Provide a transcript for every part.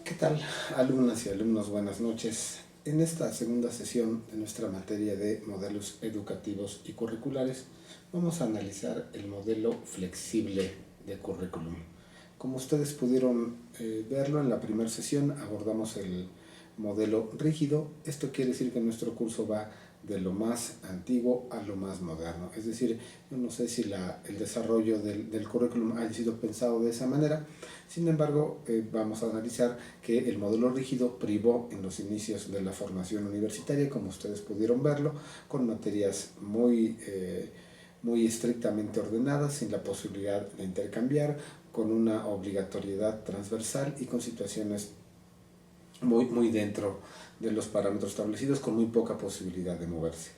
¿Qué tal, alumnas y alumnos? Buenas noches. En esta segunda sesión de nuestra materia de modelos educativos y curriculares, vamos a analizar el modelo flexible de currículum. Como ustedes pudieron verlo en la primera sesión, abordamos el modelo rígido. Esto quiere decir que nuestro curso va de lo más antiguo a lo más moderno. Es decir, yo no sé si el desarrollo del currículum haya sido pensado de esa manera. Sin embargo, vamos a analizar que el modelo rígido privó en los inicios de la formación universitaria, como ustedes pudieron verlo, con materias muy estrictamente ordenadas, sin la posibilidad de intercambiar, con una obligatoriedad transversal y con situaciones muy dentro de los parámetros establecidos, con muy poca posibilidad de moverse.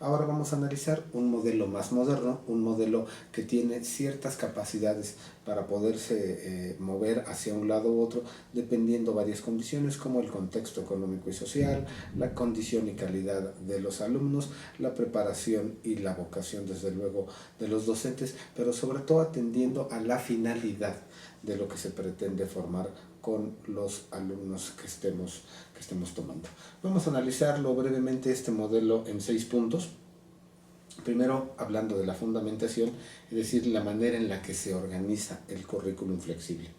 Ahora vamos a analizar un modelo más moderno, un modelo que tiene ciertas capacidades para poderse mover hacia un lado u otro, dependiendo varias condiciones como el contexto económico y social, la condición y calidad de los alumnos, la preparación y la vocación, desde luego, de los docentes, pero sobre todo atendiendo a la finalidad de lo que se pretende formar con los alumnos que estemos tomando. Vamos a analizarlo brevemente este modelo en 6 puntos. Primero, hablando de la fundamentación, es decir, la manera en la que se organiza el currículum flexible.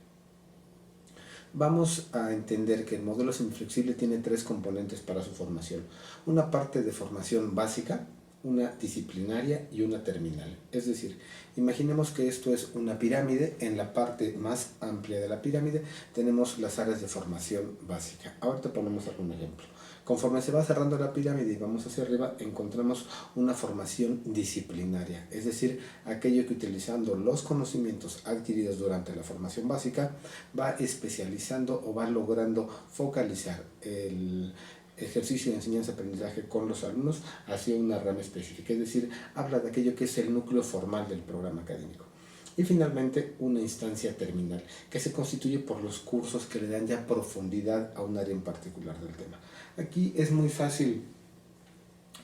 Vamos a entender que el modelo semiflexible tiene 3 componentes para su formación. Una parte de formación básica, una disciplinaria y una terminal. Es decir, imaginemos que esto es una pirámide. En la parte más amplia de la pirámide tenemos las áreas de formación básica. Ahorita ponemos algún ejemplo. Conforme se va cerrando la pirámide y vamos hacia arriba, encontramos una formación disciplinaria, es decir, aquello que, utilizando los conocimientos adquiridos durante la formación básica, va especializando o va logrando focalizar el ejercicio de enseñanza-aprendizaje con los alumnos hacia una rama específica, es decir, habla de aquello que es el núcleo formal del programa académico. Y finalmente, una instancia terminal, que se constituye por los cursos que le dan ya profundidad a un área en particular del tema. Aquí es muy fácil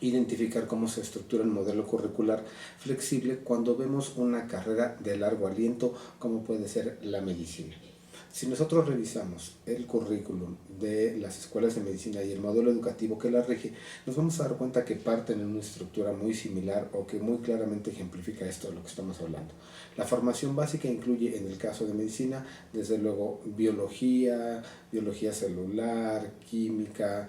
identificar cómo se estructura el modelo curricular flexible cuando vemos una carrera de largo aliento, como puede ser la medicina. Si nosotros revisamos el currículum de las escuelas de medicina y el modelo educativo que la rige, nos vamos a dar cuenta que parten en una estructura muy similar o que muy claramente ejemplifica esto de lo que estamos hablando. La formación básica incluye, en el caso de medicina, desde luego biología celular, química,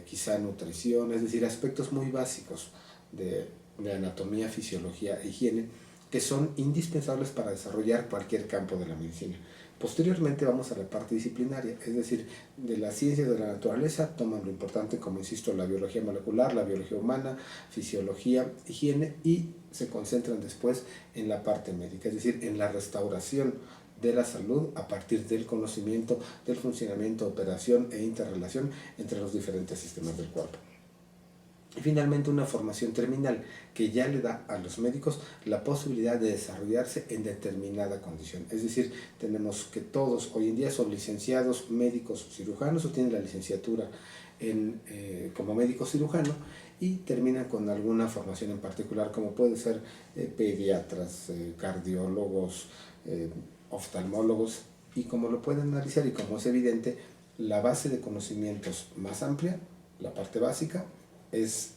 quizá nutrición, es decir, aspectos muy básicos de anatomía, fisiología e higiene, que son indispensables para desarrollar cualquier campo de la medicina. Posteriormente vamos a la parte disciplinaria, es decir, de las ciencias de la naturaleza toman lo importante, como insisto, la biología molecular, la biología humana, fisiología, higiene, y se concentran después en la parte médica, es decir, en la restauración de la salud a partir del conocimiento del funcionamiento, operación e interrelación entre los diferentes sistemas del cuerpo. Y finalmente, una formación terminal que ya le da a los médicos la posibilidad de desarrollarse en determinada condición. Es decir, tenemos que todos hoy en día son licenciados, médicos, cirujanos, o tienen la licenciatura como médico cirujano, y terminan con alguna formación en particular, como puede ser pediatras, cardiólogos, oftalmólogos, y como lo pueden analizar y como es evidente, la base de conocimientos más amplia, la parte básica, es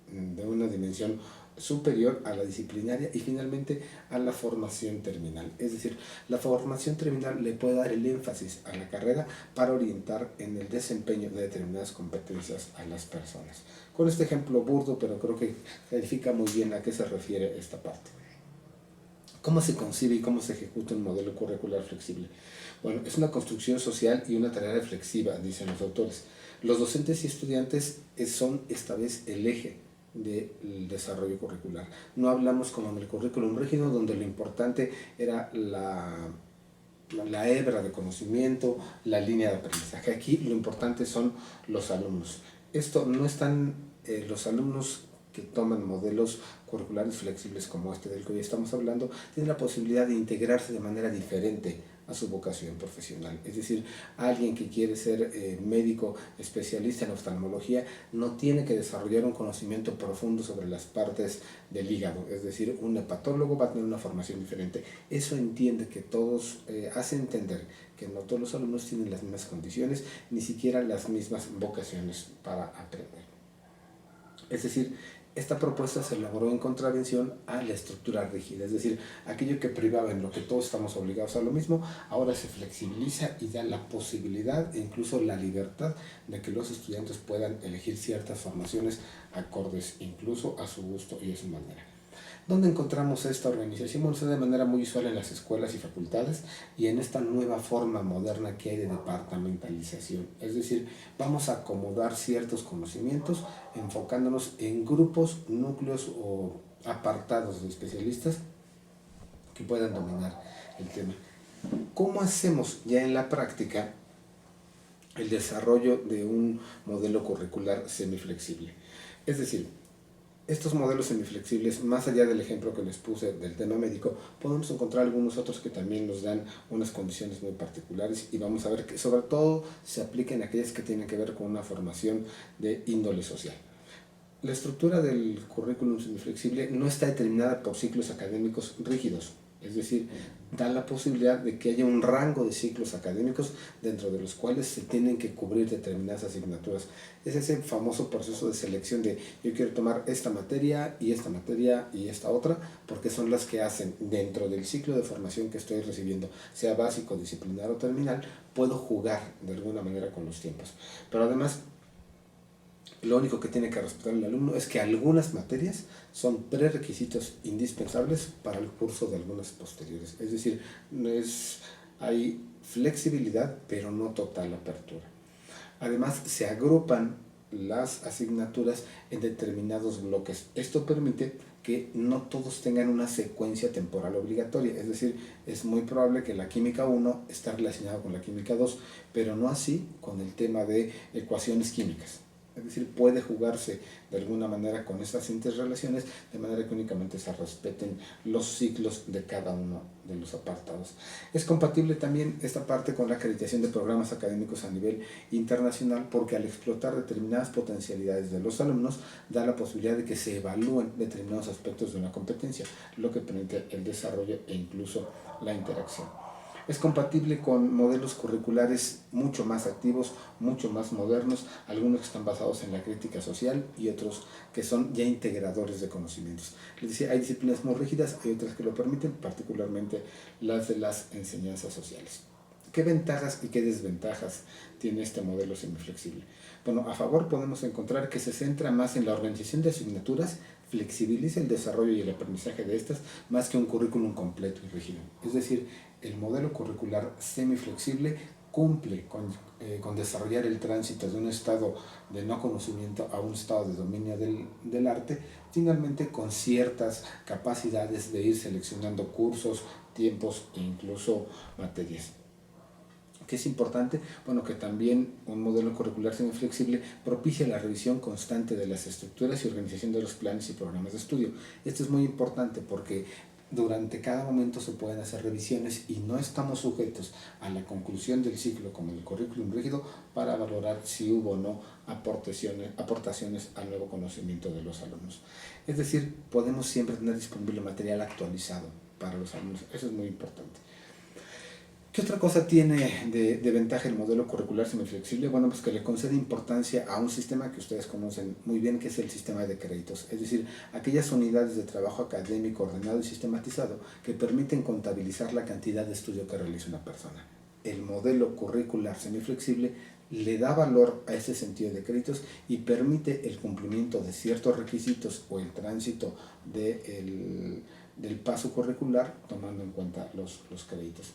de una dimensión superior a la disciplinaria, y finalmente a la formación terminal. Es decir, la formación terminal le puede dar el énfasis a la carrera para orientar en el desempeño de determinadas competencias a las personas. Con este ejemplo burdo, pero creo que clarifica muy bien a qué se refiere esta parte. ¿Cómo se concibe y cómo se ejecuta un modelo curricular flexible? Bueno, es una construcción social y una tarea reflexiva, dicen los autores. Los docentes y estudiantes son esta vez el eje del desarrollo curricular. No hablamos como en el currículum rígido, donde lo importante era la hebra de conocimiento, la línea de aprendizaje. Aquí lo importante son los alumnos. Esto no están los alumnos que toman modelos curriculares flexibles como este del que hoy estamos hablando, tienen la posibilidad de integrarse de manera diferente a su vocación profesional. Es decir, alguien que quiere ser médico especialista en oftalmología no tiene que desarrollar un conocimiento profundo sobre las partes del hígado. Es decir, un hepatólogo va a tener una formación diferente. Eso entiende que todos, hace entender que no todos los alumnos tienen las mismas condiciones, ni siquiera las mismas vocaciones para aprender. Es decir, esta propuesta se elaboró en contravención a la estructura rígida, es decir, aquello que privaba en lo que todos estamos obligados a lo mismo, ahora se flexibiliza y da la posibilidad e incluso la libertad de que los estudiantes puedan elegir ciertas formaciones acordes incluso a su gusto y a su manera. ¿Dónde encontramos esta organización? Bueno, se da de manera muy usual en las escuelas y facultades y en esta nueva forma moderna que hay de departamentalización. Es decir, vamos a acomodar ciertos conocimientos enfocándonos en grupos, núcleos o apartados de especialistas que puedan dominar el tema. ¿Cómo hacemos ya en la práctica el desarrollo de un modelo curricular semiflexible? Es decir, estos modelos semiflexibles, más allá del ejemplo que les puse del tema médico, podemos encontrar algunos otros que también nos dan unas condiciones muy particulares y vamos a ver que sobre todo se apliquen aquellas que tienen que ver con una formación de índole social. La estructura del currículum semiflexible no está determinada por ciclos académicos rígidos, es decir, da la posibilidad de que haya un rango de ciclos académicos dentro de los cuales se tienen que cubrir determinadas asignaturas. Es ese famoso proceso de selección de yo quiero tomar esta materia y esta otra, porque son las que hacen dentro del ciclo de formación que estoy recibiendo, sea básico, disciplinar o terminal, puedo jugar de alguna manera con los tiempos. Pero además, lo único que tiene que respetar el alumno es que algunas materias son prerequisitos indispensables para el curso de algunas posteriores. Es decir, hay flexibilidad, pero no total apertura. Además, se agrupan las asignaturas en determinados bloques. Esto permite que no todos tengan una secuencia temporal obligatoria. Es decir, es muy probable que la química 1 esté relacionada con la química 2, pero no así con el tema de ecuaciones químicas. Es decir, puede jugarse de alguna manera con estas interrelaciones de manera que únicamente se respeten los ciclos de cada uno de los apartados. Es compatible también esta parte con la acreditación de programas académicos a nivel internacional porque al explotar determinadas potencialidades de los alumnos da la posibilidad de que se evalúen determinados aspectos de una competencia, lo que permite el desarrollo e incluso la interacción. Es compatible con modelos curriculares mucho más activos, mucho más modernos, algunos que están basados en la crítica social y otros que son ya integradores de conocimientos. Les decía, hay disciplinas muy rígidas, hay otras que lo permiten, particularmente las de las enseñanzas sociales. ¿Qué ventajas y qué desventajas tiene este modelo semiflexible? Bueno, a favor podemos encontrar que se centra más en la organización de asignaturas, flexibiliza el desarrollo y el aprendizaje de estas más que un currículum completo y rígido. Es decir, el modelo curricular semiflexible cumple con desarrollar el tránsito de un estado de no conocimiento a un estado de dominio del arte, finalmente con ciertas capacidades de ir seleccionando cursos, tiempos e incluso materias. ¿Qué es importante? Bueno, que también un modelo curricular semiflexible propicia la revisión constante de las estructuras y organización de los planes y programas de estudio. Esto es muy importante porque durante cada momento se pueden hacer revisiones y no estamos sujetos a la conclusión del ciclo como el currículum rígido para valorar si hubo o no aportaciones al nuevo conocimiento de los alumnos. Es decir, podemos siempre tener disponible material actualizado para los alumnos. Eso es muy importante. ¿Qué otra cosa tiene de ventaja el modelo curricular semiflexible? Bueno, pues que le concede importancia a un sistema que ustedes conocen muy bien, que es el sistema de créditos. Es decir, aquellas unidades de trabajo académico ordenado y sistematizado que permiten contabilizar la cantidad de estudio que realiza una persona. El modelo curricular semiflexible le da valor a ese sentido de créditos y permite el cumplimiento de ciertos requisitos o el tránsito del paso curricular tomando en cuenta los créditos.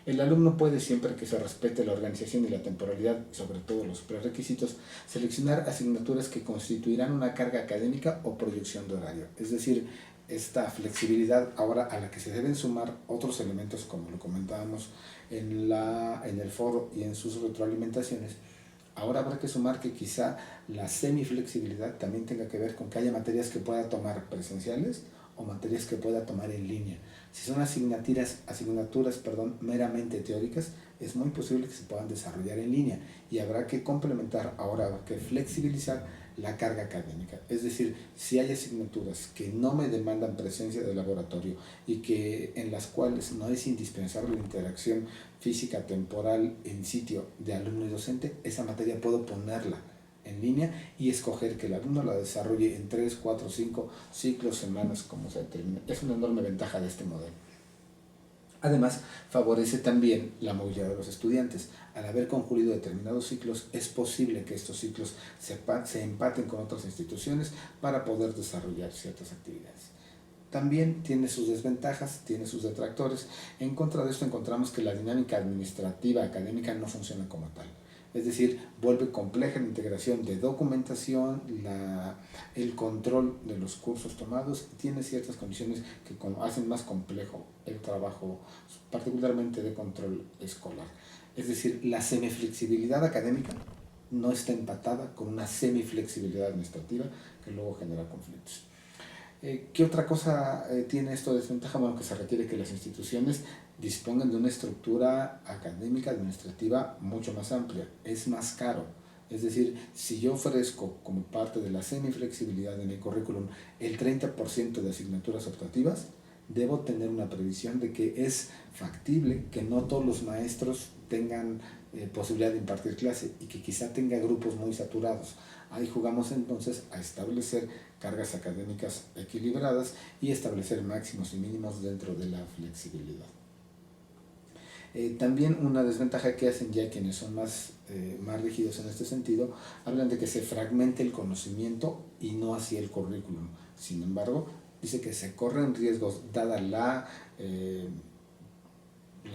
El alumno puede, siempre que se respete la organización y la temporalidad, sobre todo los prerequisitos, seleccionar asignaturas que constituirán una carga académica o proyección de horario. Es decir, esta flexibilidad ahora a la que se deben sumar otros elementos, como lo comentábamos en el foro y en sus retroalimentaciones, Ahora habrá que sumar que quizá la semiflexibilidad también tenga que ver con que haya materias que pueda tomar presenciales o materias que pueda tomar en línea. Si son asignaturas meramente teóricas, es muy posible que se puedan desarrollar en línea y habrá que complementar, ahora habrá que flexibilizar la carga académica. Es decir, si hay asignaturas que no me demandan presencia de laboratorio y que en las cuales no es indispensable la interacción física temporal en sitio de alumno y docente, esa materia puedo ponerla en línea y escoger que el alumno la desarrolle en 3, 4, 5 ciclos, semanas, como se determine. Es una enorme ventaja de este modelo. Además, favorece también la movilidad de los estudiantes. Al haber concluido determinados ciclos, es posible que estos ciclos se empaten con otras instituciones para poder desarrollar ciertas actividades. También tiene sus desventajas, tiene sus detractores. En contra de esto encontramos que la dinámica administrativa académica no funciona como tal. Es decir, vuelve compleja la integración de documentación, el control de los cursos tomados y tiene ciertas condiciones que hacen más complejo el trabajo, particularmente de control escolar. Es decir, la semiflexibilidad académica no está empatada con una semiflexibilidad administrativa que luego genera conflictos. ¿Qué otra cosa tiene esto de desventaja? Bueno, que se requiere que las instituciones dispongan de una estructura académica administrativa mucho más amplia. Es más caro. Es decir, si yo ofrezco como parte de la semiflexibilidad de mi currículum el 30% de asignaturas optativas, debo tener una previsión de que es factible que no todos los maestros tengan posibilidad de impartir clase y que quizá tenga grupos muy saturados. Ahí jugamos entonces a establecer cargas académicas equilibradas y establecer máximos y mínimos dentro de la flexibilidad. También una desventaja que hacen ya quienes son más rígidos en este sentido, hablan de que se fragmente el conocimiento y no así el currículum. Sin embargo, dice que se corren riesgos dada la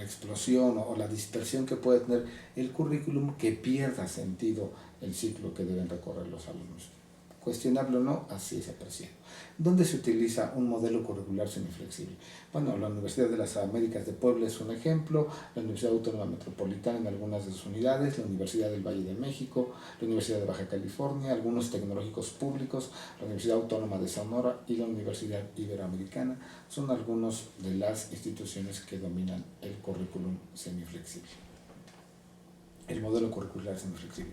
explosión o la dispersión que puede tener el currículum, que pierda sentido el ciclo que deben recorrer los alumnos. Cuestionable o no, así se aprecia. ¿Dónde se utiliza un modelo curricular semiflexible? Bueno, la Universidad de las Américas de Puebla es un ejemplo, la Universidad Autónoma Metropolitana en algunas de sus unidades, la Universidad del Valle de México, la Universidad de Baja California, algunos tecnológicos públicos, la Universidad Autónoma de Sonora y la Universidad Iberoamericana son algunas de las instituciones que dominan el currículum semiflexible. El modelo curricular semiflexible.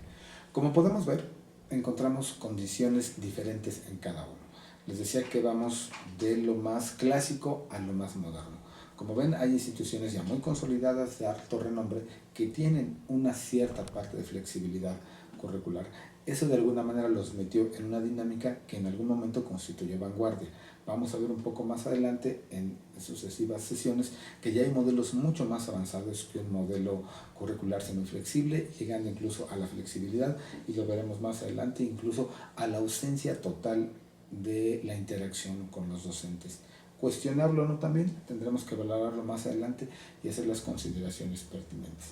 Como podemos ver, encontramos condiciones diferentes en cada uno. Les decía que vamos de lo más clásico a lo más moderno. Como ven, hay instituciones ya muy consolidadas de alto renombre que tienen una cierta parte de flexibilidad curricular. Eso de alguna manera los metió en una dinámica que en algún momento constituyó vanguardia. Vamos a ver un poco más adelante en sucesivas sesiones que ya hay modelos mucho más avanzados que un modelo curricular semiflexible, llegando incluso a la flexibilidad, y lo veremos más adelante, incluso a la ausencia total de la interacción con los docentes. Cuestionarlo o no también, tendremos que valorarlo más adelante y hacer las consideraciones pertinentes.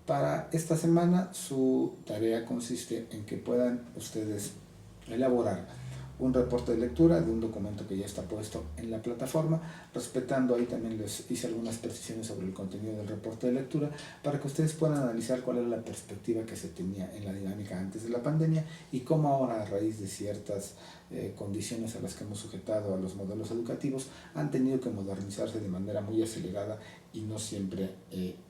Para esta semana su tarea consiste en que puedan ustedes elaborar un reporte de lectura de un documento que ya está puesto en la plataforma. Respetando ahí también les hice algunas precisiones sobre el contenido del reporte de lectura para que ustedes puedan analizar cuál era la perspectiva que se tenía en la dinámica antes de la pandemia y cómo ahora, a raíz de ciertas condiciones a las que hemos sujetado a los modelos educativos, han tenido que modernizarse de manera muy acelerada y no siempre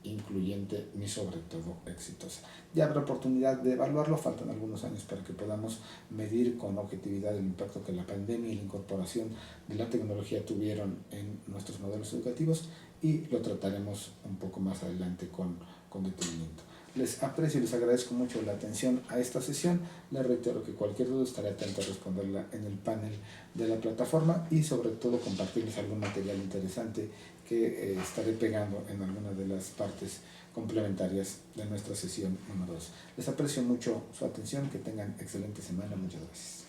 incluyente ni sobre todo exitosa. Ya habrá oportunidad de evaluarlo, faltan algunos años para que podamos medir con objetividad el impacto que la pandemia y la incorporación de la tecnología tuvieron en nuestros modelos educativos, y lo trataremos un poco más adelante con detenimiento. Les aprecio y les agradezco mucho la atención a esta sesión. Les reitero que cualquier duda estaré atento a responderla en el panel de la plataforma y sobre todo compartirles algún material interesante que estaré pegando en alguna de las partes complementarias de nuestra sesión número 2. Les aprecio mucho su atención, que tengan excelente semana, muchas gracias.